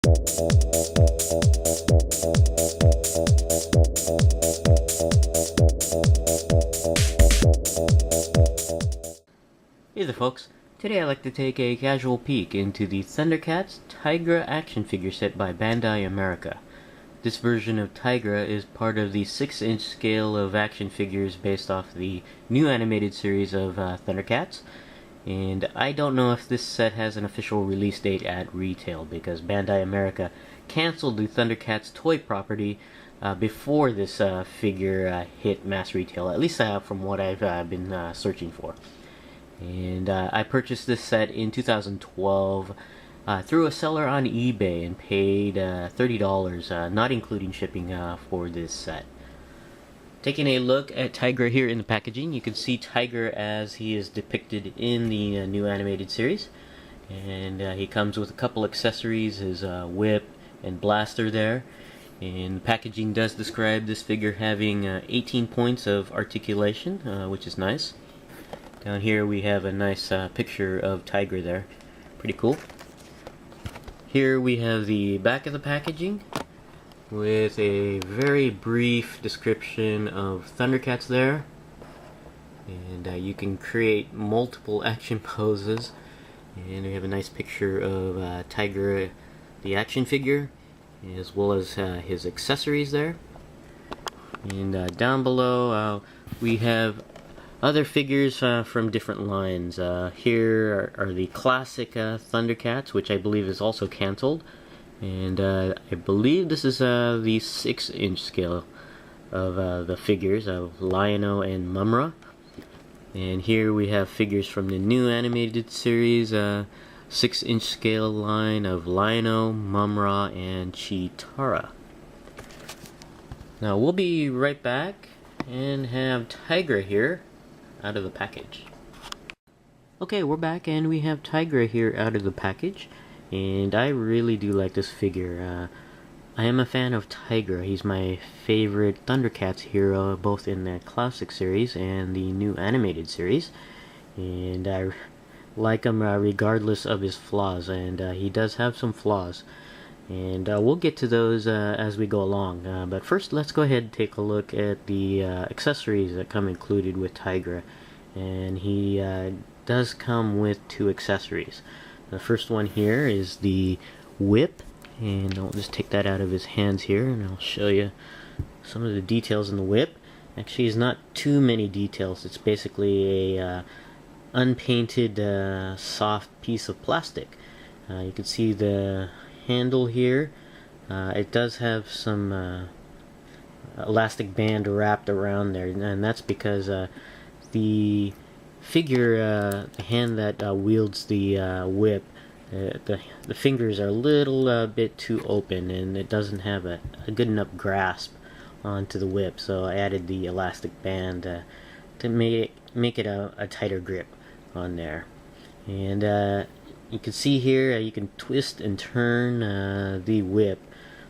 Hey there folks, today I'd like to take a casual peek into the ThunderCats Tygra action figure set by Bandai America. This version of Tygra is part of the 6-inch scale of action figures based off the new animated series of ThunderCats, and I don't know if this set has an official release date at retail because Bandai America canceled the ThunderCats toy property before this figure hit mass retail, at least from what I've been searching for. And I purchased this set in 2012 through a seller on eBay and paid $30, not including shipping, for this set. Taking a look at Tygra here in the packaging, you can see Tygra as he is depicted in the new animated series. And he comes with a couple accessories, his whip and blaster there. And the packaging does describe this figure having 18 points of articulation, which is nice. Down here we have a nice picture of Tygra there. Pretty cool. Here we have the back of the packaging with a very brief description of ThunderCats there. And you can create multiple action poses. And we have a nice picture of Tygra, the action figure, as well as his accessories there. And down below we have other figures from different lines. Here are the classic ThunderCats, which I believe is also canceled. And I believe this is the 6-inch scale of the figures of Lion-O and Mumra. And here we have figures from the new animated series, 6-inch scale line of Lion-O, Mumra, and Cheetara. Now we'll be right back and have Tygra here out of the package. Okay, we're back and we have Tygra here out of the package, and I really do like this figure. I am a fan of Tygra. He's my favorite ThunderCats hero, both in the classic series and the new animated series, and I like him regardless of his flaws, and he does have some flaws, and we'll get to those as we go along. But first, let's go ahead and take a look at the accessories that come included with Tygra. And he does come with 2 accessories. The first one here is the whip, and I'll just take that out of his hands here, and I'll show you some of the details in the whip. Actually, it's not too many details. It's basically a unpainted soft piece of plastic. You can see the handle here. It does have some elastic band wrapped around there, and that's because the figure, the hand that wields the whip, the fingers are a little bit too open, and it doesn't have a good enough grasp onto the whip, so I added the elastic band to make it a tighter grip on there. And you can see here you can twist and turn the whip,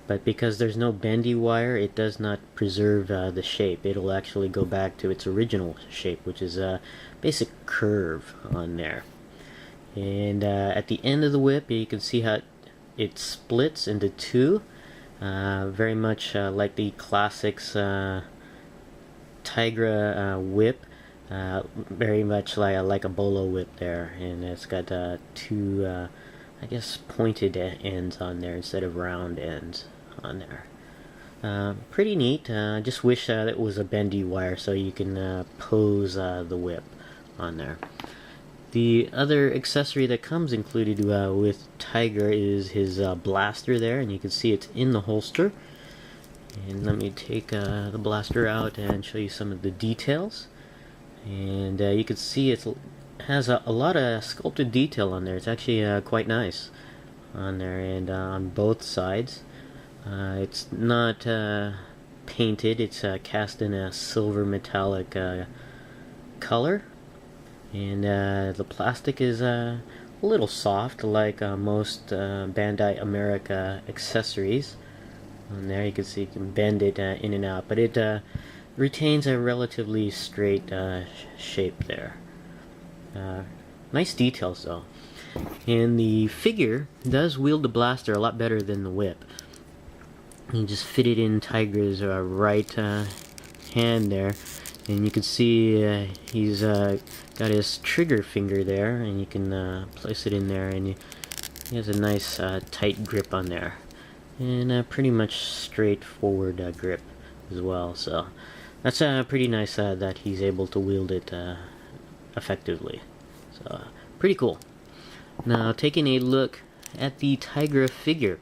but because there's no bendy wire, it does not preserve the shape. It'll actually go back to its original shape, which is a basic curve on there. And at the end of the whip, you can see how it splits into 2, very much like the classics Tygra whip, very much like a bolo whip there, and it's got 2 I guess pointed ends on there instead of round ends on there. Pretty neat. Just wish it was a bendy wire so you can pose the whip on there. The other accessory that comes included with Tygra is his blaster there, and you can see it's in the holster. And let me take the blaster out and show you some of the details. And you can see it has a lot of sculpted detail on there. It's actually quite nice on there, and on both sides. It's not painted, it's cast in a silver metallic color, and the plastic is a little soft, like most Bandai America accessories. On there you can see you can bend it in and out, but it retains a relatively straight shape there. Nice details though. And the figure does wield the blaster a lot better than the whip. You just fit it in Tygra's right hand there, and you can see he's got his trigger finger there, and you can place it in there, and he has a nice tight grip on there, and pretty much straightforward grip as well. So that's pretty nice that he's able to wield it effectively. So pretty cool. Now taking a look at the Tygra figure,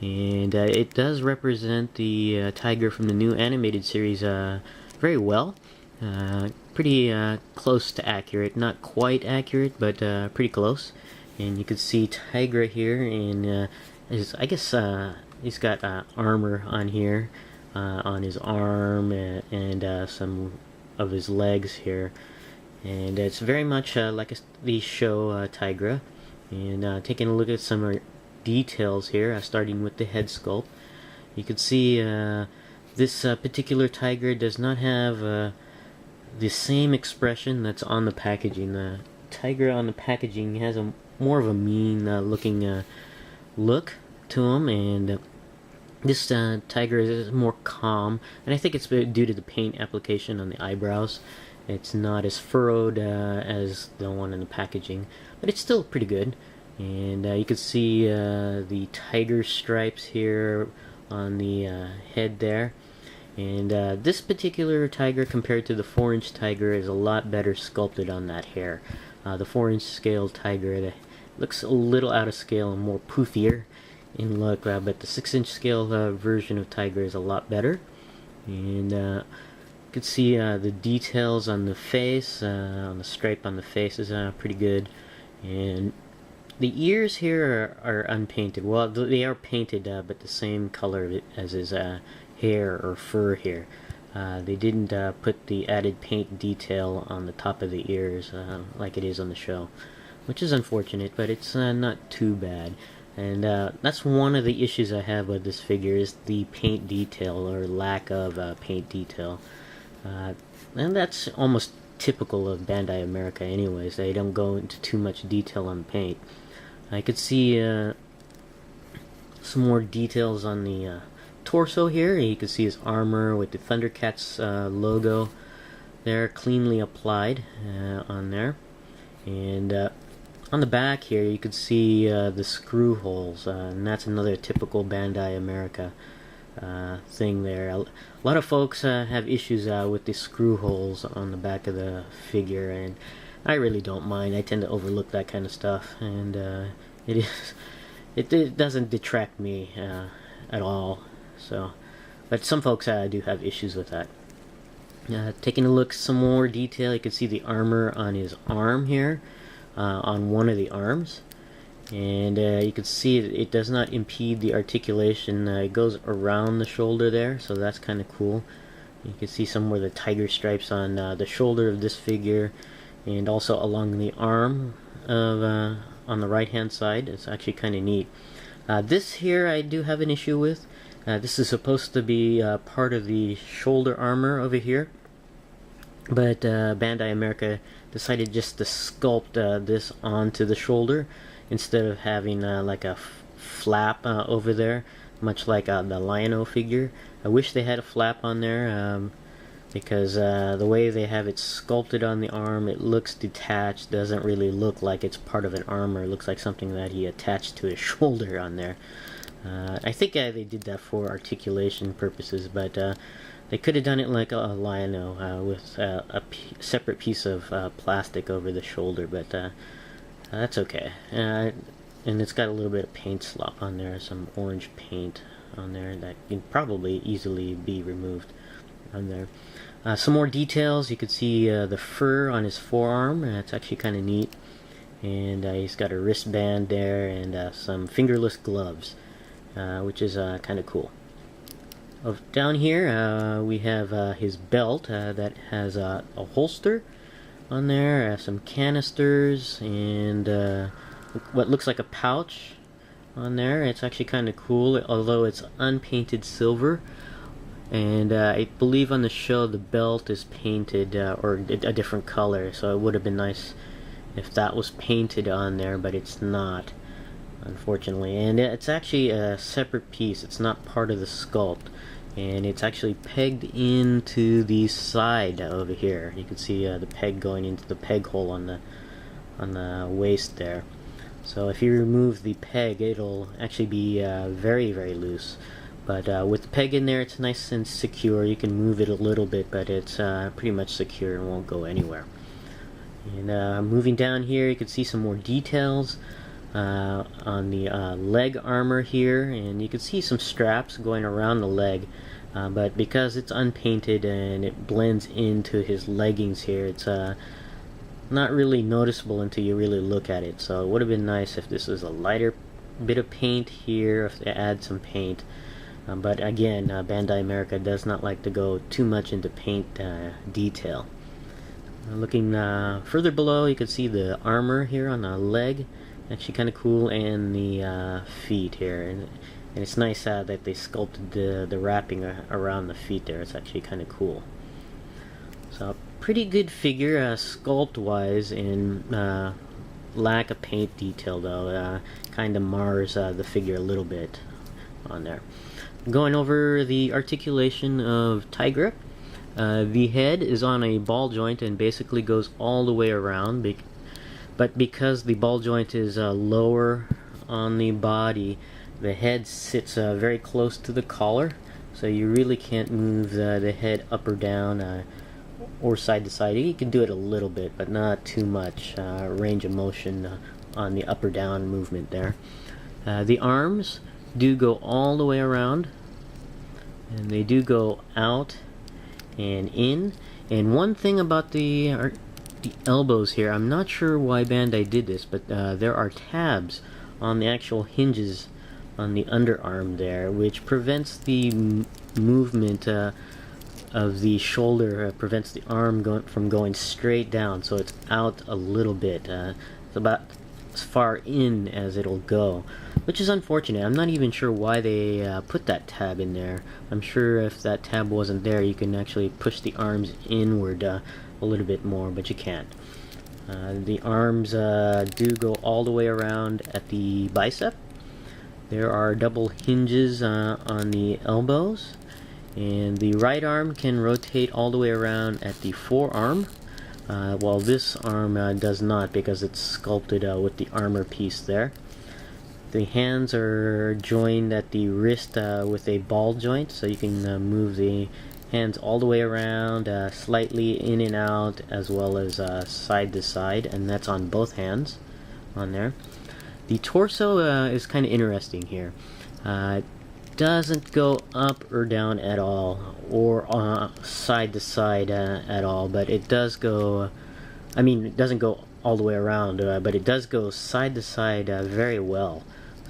and it does represent the Tygra from the new animated series very well. Pretty close to accurate, not quite accurate, but pretty close. And you can see Tygra here, and I guess he's got armor on here, on his arm, and some of his legs here. And it's very much like the show Tygra. And taking a look at some details here, starting with the head sculpt, you can see this particular Tygra does not have the same expression that's on the packaging. The Tygra on the packaging has more of a mean looking look to him, and this Tygra is more calm, and I think it's due to the paint application on the eyebrows. It's not as furrowed as the one in the packaging, but it's still pretty good. And you can see the tiger stripes here on the head there. And this particular Tygra, compared to the 4-inch Tygra, is a lot better sculpted on that hair. The 4-inch scale Tygra looks a little out of scale and more poofier in look, but the 6-inch scale version of Tygra is a lot better. And you can see the details on the face, on the stripe on the face is pretty good. And the ears here are unpainted. Well, they are painted, but the same color as his hair or fur here. They didn't put the added paint detail on the top of the ears like it is on the show, which is unfortunate, but it's not too bad. And that's one of the issues I have with this figure, is the paint detail, or lack of paint detail. And that's almost typical of Bandai America anyways. They don't go into too much detail on paint. I could see some more details on the torso here. You can see his armor with the ThunderCats logo there, cleanly applied on there. And on the back here you can see the screw holes, and that's another typical Bandai America thing there. A lot of folks have issues with the screw holes on the back of the figure, and I really don't mind. I tend to overlook that kind of stuff, and it doesn't detract me at all. So, but some folks do have issues with that. Taking a look, some more detail, you can see the armor on his arm here, on one of the arms, and you can see it does not impede the articulation. It goes around the shoulder there, so that's kind of cool. You can see some of the tiger stripes on the shoulder of this figure, and also along the arm of on the right hand side. It's actually kind of neat. This here I do have an issue with. This is supposed to be part of the shoulder armor over here, but Bandai America decided just to sculpt this onto the shoulder instead of having like a flap over there, much like the Lion-O figure. I wish they had a flap on there, because the way they have it sculpted on the arm, it looks detached, doesn't really look like it's part of an armor. It looks like something that he attached to his shoulder on there. I think they did that for articulation purposes, but they could have done it like a Lion-O with a separate piece of plastic over the shoulder, but that's okay. And it's got a little bit of paint slop on there, some orange paint on there that can probably easily be removed on there. Some more details, you can see the fur on his forearm. It's actually kind of neat. And he's got a wristband there, and some fingerless gloves, which is kind of cool. Down here we have his belt that has a holster on there, some canisters, and what looks like a pouch on there. It's actually kind of cool, although it's unpainted silver. And I believe on the show the belt is painted or a different color, so it would have been nice if that was painted on there, but it's not, unfortunately. And it's actually a separate piece. It's not part of the sculpt, and it's actually pegged into the side over here. You can see the peg going into the peg hole on the waist there. So if you remove the peg, it'll actually be very, very loose. But with the peg in there, it's nice and secure. You can move it a little bit, but it's pretty much secure and won't go anywhere. And moving down here, you can see some more details on the leg armor here, and you can see some straps going around the leg. But because it's unpainted and it blends into his leggings here, it's not really noticeable until you really look at it. So it would have been nice if this was a lighter bit of paint here, if they add some paint. But again, Bandai America does not like to go too much into paint detail. Looking further below, you can see the armor here on the leg. Actually kind of cool, and the feet here. And it's nice that they sculpted the wrapping around the feet there. It's actually kind of cool. So pretty good figure sculpt-wise, and lack of paint detail though. Kind of mars the figure a little bit on there. Going over the articulation of Tygra. The head is on a ball joint and basically goes all the way around, but because the ball joint is lower on the body, the head sits very close to the collar, so you really can't move the head up or down or side to side. You can do it a little bit, but not too much range of motion on the up or down movement there. The arms do go all the way around, and they do go out and in. And one thing about the elbows here, I'm not sure why Bandai did this, but there are tabs on the actual hinges on the underarm there, which prevents the movement of the shoulder, prevents the arm from going straight down, so it's out a little bit. It's about as far in as it'll go, which is unfortunate. I'm not even sure why they put that tab in there. I'm sure if that tab wasn't there, you can actually push the arms inward a little bit more, but you can't. The arms do go all the way around at the bicep. There are double hinges on the elbows, and the right arm can rotate all the way around at the forearm, while this arm does not, because it's sculpted with the armor piece there. The hands are joined at the wrist with a ball joint, so you can move the hands all the way around, slightly in and out, as well as side to side, and that's on both hands on there. The torso is kind of interesting here. It doesn't go up or down at all, or side to side at all, but it does go, I mean, it doesn't go all the way around, but it does go side to side very well.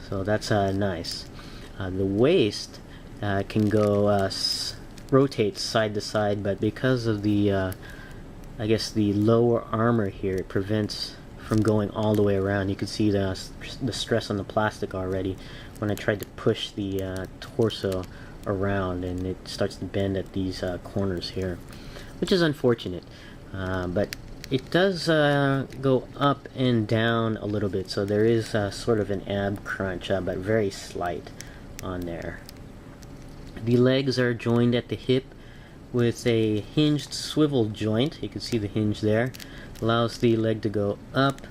So that's nice. The waist can go rotate side to side, but because of the I guess the lower armor here, it prevents from going all the way around. You can see the stress on the plastic already when I tried to push the torso around, and it starts to bend at these corners here, which is unfortunate. But it does go up and down a little bit, so there is sort of an ab crunch, but very slight on there. The legs are joined at the hip with a hinged swivel joint. You can see the hinge there. Allows the leg to go up,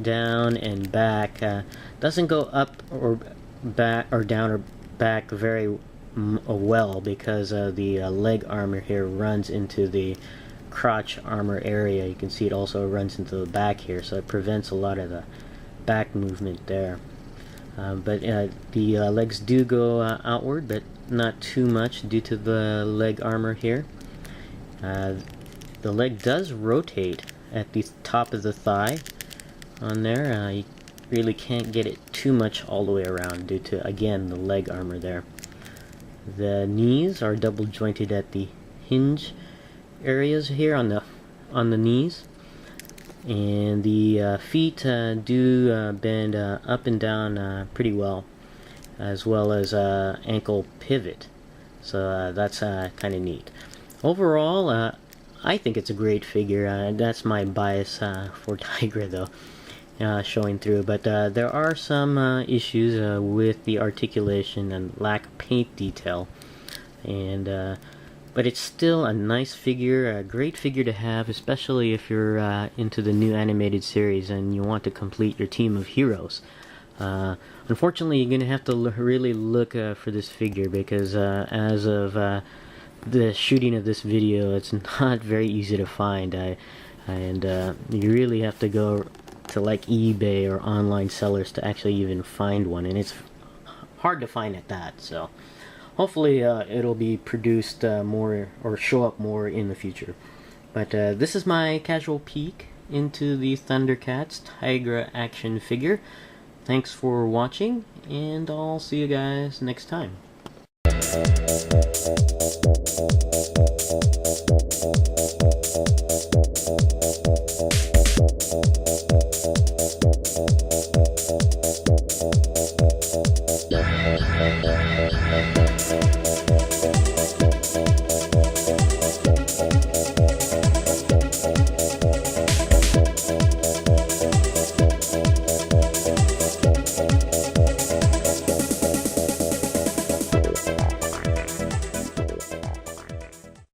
down, and back. Doesn't go up or back or down or back very well, because the leg armor here runs into the crotch armor area. You can see it also runs into the back here, so it prevents a lot of the back movement there. But the legs do go outward, but not too much due to the leg armor here. The leg does rotate at the top of the thigh on there. You really can't get it too much all the way around due to, again, the leg armor there. The knees are double jointed at the hinge areas here on the knees, and the feet do bend up and down pretty well, as well as ankle pivot, so that's kind of neat. Overall, I think it's a great figure. That's my bias for Tygra, though, showing through. But there are some issues with the articulation and lack of paint detail. And but it's still a nice figure, a great figure to have, especially if you're into the new animated series and you want to complete your team of heroes. Unfortunately, you're going to have to really look for this figure, because as of the shooting of this video, it's not very easy to find. And you really have to go to like eBay or online sellers to actually even find one, and it's hard to find at that. So hopefully it'll be produced more, or show up more in the future. But this is my casual peek into the ThunderCats Tygra action figure. Thanks for watching, and I'll see you guys next time.